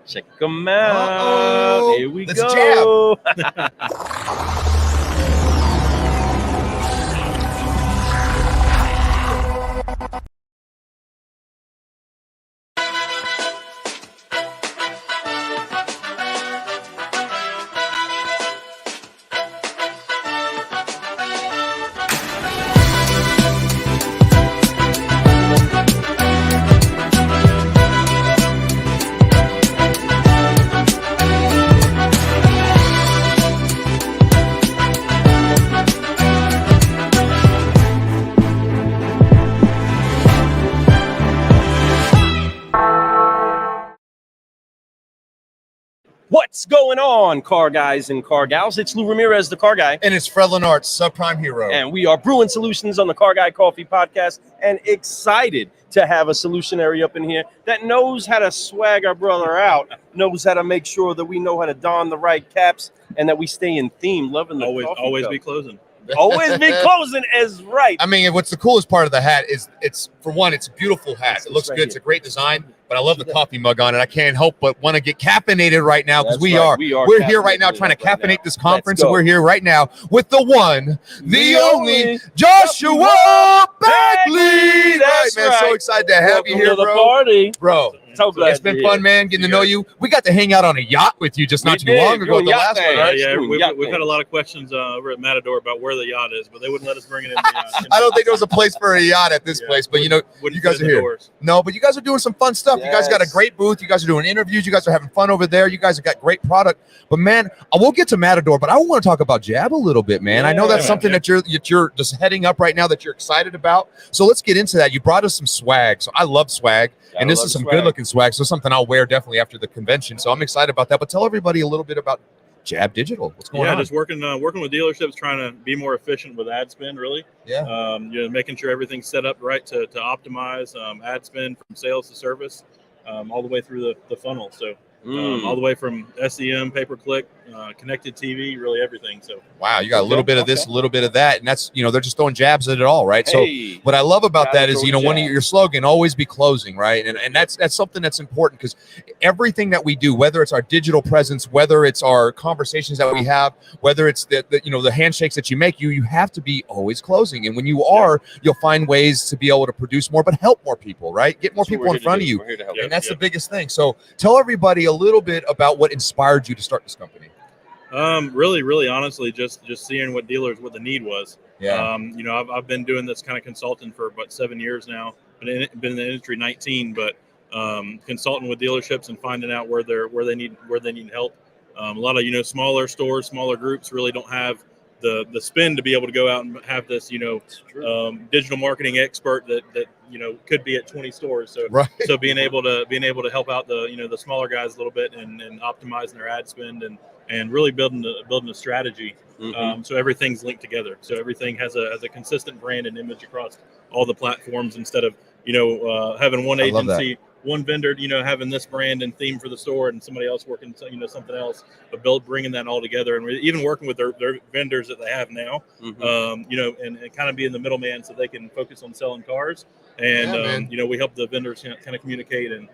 Check them out. Here we Let's go. jab. What's going on, car guys and car gals? It's Lou Ramirez, the car guy. And it's Fred Lenart, subprime hero. And we are brewing solutions on the Car Guy Coffee Podcast, and excited to have a solutionary up in here that knows how to swag our brother out, knows how to make sure that we know how to don the right caps, and that we stay in theme. Loving the always cup. be closing. Always be closing is right. I mean, what's the coolest part of the hat is it's for one, it's a beautiful hat. It looks right good. here. It's a great design, but I love the coffee mug on it. I can't help but want to get caffeinated right now because That's right. we're here right now trying to right caffeinate now. this conference, Let's and go. we're here right now with the one, the only only Joshua Bagley. That's man. So right. excited to have Welcome you here, to the bro. party. Bro, So glad it's been you're fun, here. man, getting to know you. We got to hang out on a yacht with you just We not too did, long ago doing at the yacht last one, things. right? Yeah, Doing we've yacht had a things. lot of questions over at Matador about where the yacht is, but they wouldn't let us bring it in the yacht. I don't think there was a place for a yacht at this place, but you know, Wouldn't you guys fit are in the here. doors. No, but you guys are doing some fun stuff. You guys got a Yes. great booth. You guys are doing interviews. You guys are having fun over there. You guys have got great product. But man, I will get to Matador, but I want to talk about Jab a little bit, man. I know that's Yeah, something that you're just heading up right now that you're excited about. So let's get into that. You brought us some swag. So I love swag. Gotta And this love is some swag. good looking swag. So something I'll wear definitely after the convention. So I'm excited about that. But tell everybody a little bit about Jab Digital. What's going Yeah, on? just working with dealerships, trying to be more efficient with ad spend, really. Yeah. Making sure everything's set up right to optimize ad spend from sales to service, all the way through the funnel. So all the way from SEM, pay-per-click, connected TV, really everything. So Wow, you got a little Okay, bit of this, okay. a little bit of that, and that's they're just throwing jabs at it all, right? So Hey, what I love about gotta that is, throw one of jabs. your slogan, always be closing, right? And that's something that's important because everything that we do, whether it's our digital presence, whether it's our conversations that we have, whether it's the handshakes that you make, you have to be always closing. And when you are, you'll find ways to be able to produce more, but help more people, right? Get more That's what people we're in here to front do. of you. We're here to help. Yeah. And that's the biggest thing. So tell everybody a little bit about what inspired you to start this company. really honestly, just seeing what the need was. Yeah. I've been doing this kind of consulting for about 7 years now. Been in the industry 19, but consulting with dealerships and finding out where they need help. A lot of smaller stores, smaller groups really don't have the spend to be able to go out and have this digital marketing expert that could be at 20 stores. So Right. so being able to help out the smaller guys a little bit and optimizing their ad spend and really building a strategy. Mhm. So everything's linked together. So everything has a consistent brand and image across all the platforms instead of having one I love that. agency, one vendor, having this brand and theme for the store and somebody else working something else, but bringing that all together and even working with their vendors that they have now, Mhm. and kind of being the middleman so they can focus on selling cars. And Yeah, man. we help the vendors kind of communicate and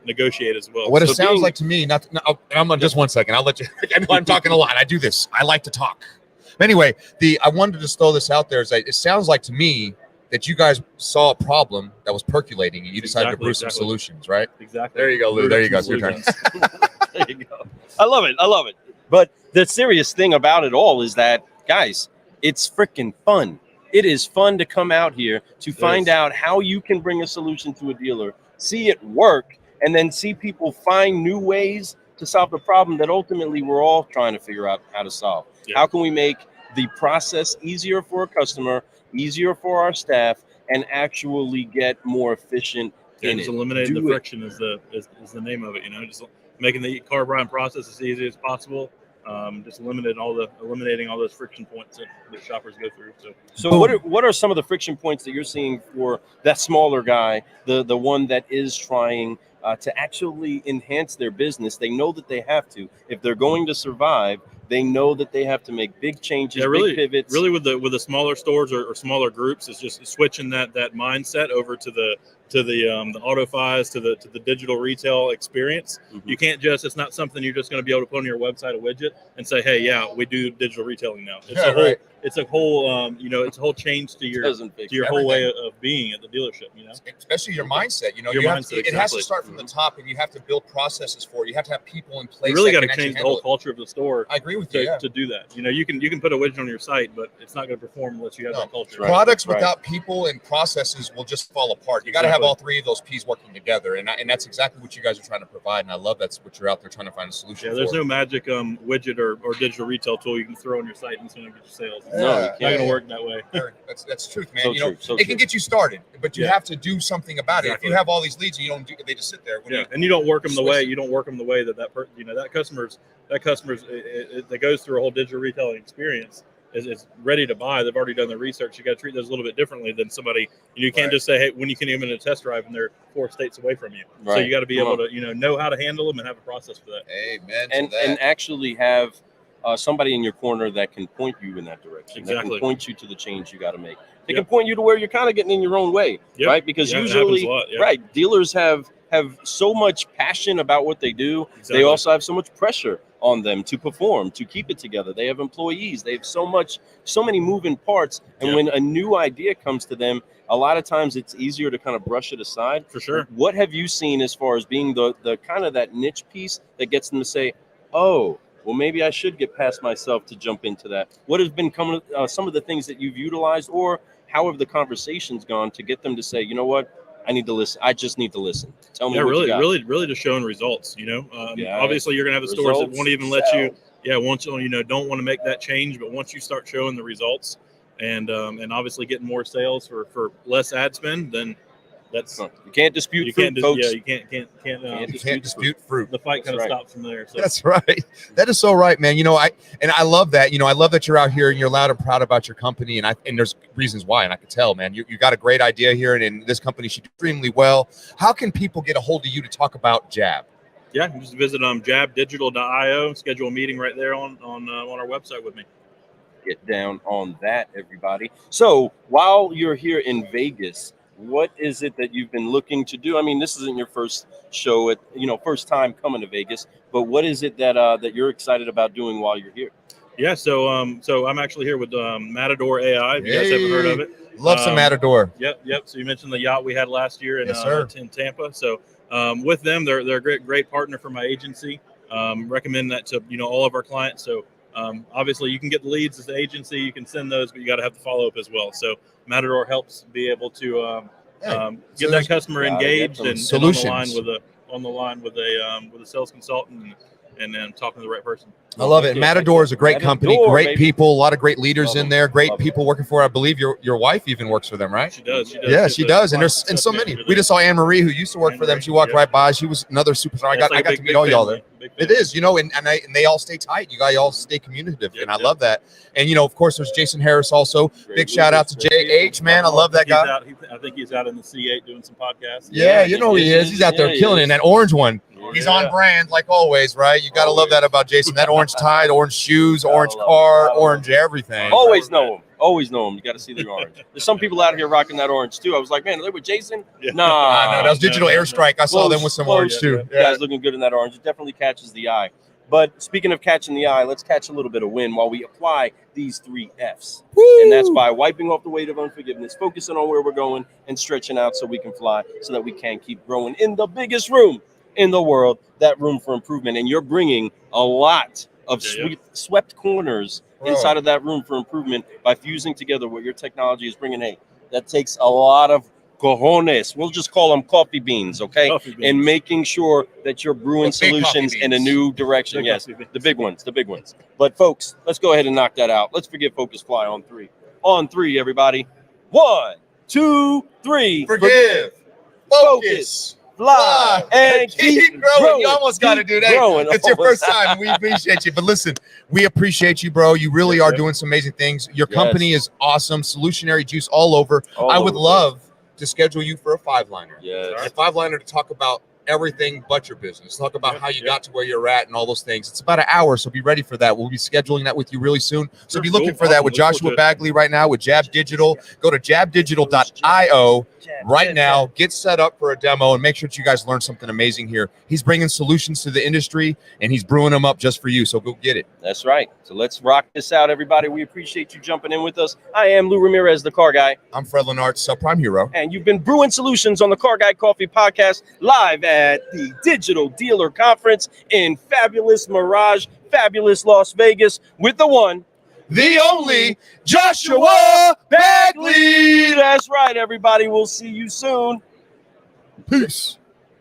negotiate as well. What it So sounds being- like to me, I'm on just 1 second. I'll let you. I know I'm talking a lot. I do this. I like to talk. Anyway, I wanted to just throw this out there. It sounds like to me that you guys saw a problem that was percolating, and you decided to brew some Exactly. solutions, right? Exactly. There you go, Lou. There you go. It's your turn. There you go. I love it. But the serious thing about it all is that, guys, it's freaking fun. It is fun to come out here to find is. out how you can bring a solution to a dealer, see it work, and then see people find new ways to solve the problem that ultimately we're all trying to figure out how to solve. Yeah. How can we make the process easier for a customer, easier for our staff, and actually get more efficient in Just it? eliminating Do the it. friction is the name of it. Just making the car buying process as easy as possible. Just eliminating all those friction points that shoppers go through. So what are some of the friction points that you're seeing for that smaller guy, the one that is trying to actually enhance their business? They know that they have to. If they're going to survive, they know that they have to make big changes, big pivots. Really with the smaller stores or smaller groups, it's just switching that mindset over to the AutoFis to the digital retail experience. Mhm. You can't just, it's not something you're just going to be able to put on your website, a widget, and say, hey, yeah, we do digital retailing now. It's Yeah, a whole, right. it's a whole, it's a whole change to your Doesn't fix whole way of being at the dealership. Especially your mindset. Your you have mindset, to, it has to exactly. start from the top, and you have to build processes for it. You have to have people in place. You really that got to can actually change the handle whole it. culture of the store. I agree with you. To do that. You can put a widget on your site, but it's not going to perform unless you have that culture. Right. Products Right. without people and processes will just fall apart. You got to have all three of those P's working together, and that's exactly what you guys are trying to provide. And I love that's what you're out there trying to find a solution. Yeah, there's for. no magic widget or digital retail tool you can throw on your site and it's going to get you sales. No, you It's not going to can't. work that way. That's truth, man. So you know, true, so it can true. get you started, but you Yeah. have to do something about it. Exactly. If you have all these leads and you don't do, they just sit there. Yeah, and you don't work them the way Swiss. that customer's that goes through a whole digital retailing experience is ready to buy. They've already done their research. You got to treat those a little bit differently than somebody. You can't Right. just say, hey, when you can even a test drive and they're 4 states away from you. So Right. you got to be Come able to know how to handle them and have a process for that. Amen. and to that. and actually have somebody in your corner that can point you in that direction. That Exactly. can point you to the change you got to make. They Yep. can point you to where you're kind of getting in your own way, Yep. right? Because Yeah, it happens usually, a lot, yeah. right, dealers have so much passion about what they do. Exactly. They also have so much pressure on them to perform, to keep it together. They have employees. They have so many moving parts. And Yep. when a new idea comes to them, a lot of times it's easier to kind of brush it aside. For sure. What have you seen as far as being the kind of that niche piece that gets them to say, oh, well, maybe I should get past myself to jump into that? What has been some of the things that you've utilized, or how have the conversations gone to get them to say, you know what, I need to listen. I just need to listen. Tell me Yeah, what you got. really just showing results. Yeah. Obviously you're gonna have the stores that Results won't even let you. sell. Yeah, once don't want to make that change, but once you start showing the results and obviously getting more sales for less ad spend, then that's You can't dispute you fruit, can't folks. you can't You can't dispute fruit. the fight kind of That's right. stops from there. So That's right. That is so right, man. I love that. I love that you're out here and you're loud and proud about your company. And there's reasons why, and I can tell, man. You got a great idea here, and this company should do extremely well. How can people get a hold of you to talk about Jab? yeah, just visit jabdigital.io, schedule a meeting right there on our website with me. Get down on that, everybody. So while you're here in Vegas, what is it that you've been looking to do? I mean, this isn't your first show first time coming to Vegas, but what is it that you're excited about doing while you're here? Yeah, so I'm actually here with Matador AI. If you guys haven't heard of it, Love some Matador. Yep. So you mentioned the yacht we had last year in Yes, sir. in Tampa. So with them, they're a great partner for my agency. Recommend that to all of our clients. So obviously you can get the leads as the agency, you can send those, but you got to have the follow up as well. So Matador helps be able to get that customer engaged and solutions. on the line with a sales consultant and then talking to the right person. I love it. Matador is a great company, Matador, great baby. people, a lot of great leaders Love in them. there, great Love people working for it. I believe your wife even works for them, right? She does. Yeah, She's she a does. And client there's success so many. manager We there. just saw Anne Marie, who used to work for them. She walked Yeah. right by. She was another superstar. It's like I a got big- to big meet all y'all family. there. Big It family. is, and they all stay tight. You guys all stay communicative, Yep, and I yep. love that. And of course, there's Jason Harris also. Great Big shout out to leaders, great JH, man. I love that He's guy. out- I think he's out in the C8 doing some podcasts. Yeah, Yeah, he is. He's out there he killing it. is. And that orange one, he's Yeah. on brand like always, right? You got to love Always. that about Jason. That orange tie, the orange shoes, Gotta orange love it. car, Gotta love orange everything. Always know them. Always know them. You got to see the orange. There's some people out here rocking that orange too. I was like, man, are they with Jason? Yeah. Nah. No, that was Digital no, no. Airstrike. I saw Close, them with some close. orange too. You guys looking good in that orange. It definitely catches the eye. But speaking of catching the eye, let's catch a little bit of wind while we apply these 3 F's. Woo! And that's by wiping off the weight of unforgiveness, focusing on where we're going, and stretching out so we can fly, so that we can keep growing in the biggest room in the world, that room for improvement. And you're bringing a lot of swept corners Bro. inside of that room for improvement by fusing together what your technology is bringing. Hey, that takes a lot of cojones. We'll just call them coffee beans, okay? Coffee beans. And making sure that you're brewing The big coffee solutions in a beans. new direction. Big Yes, coffee beans. the big ones. But folks, let's go ahead and knock that out. Let's forget Focus Fly on 3. On 3, everybody. 1, 2, 3. Forgive, focus, fly, and keep growing. You almost got to do that. growing. It's your first time. We appreciate you. But listen, we appreciate you, bro. You really are doing some amazing things. Your company is awesome. Solutionary juice all over. I would love to schedule you for a 5-liner. Yes. A 5-liner to talk about everything but your business. Talk about how you got to where you're at and all those things. It's about an hour, so be ready for that. We'll be scheduling that with you really soon. So be looking for that with Joshua Bagley right now with Jab Digital. Go to jabdigital.io. right now. Get set up for a demo and make sure that you guys learn something amazing here. He's bringing solutions to the industry, and he's brewing them up just for you. So go get it. That's right. So let's rock this out, everybody. We appreciate you jumping in with us. I am Lou Ramirez, the Car Guy. I'm Fred Lennart, Subprime Hero. And you've been brewing solutions on the Car Guy Coffee Podcast live at the Digital Dealer Conference in fabulous Mirage, fabulous Las Vegas with the one, The only Joshua Bagley. That's right, everybody. We'll see you soon. Peace.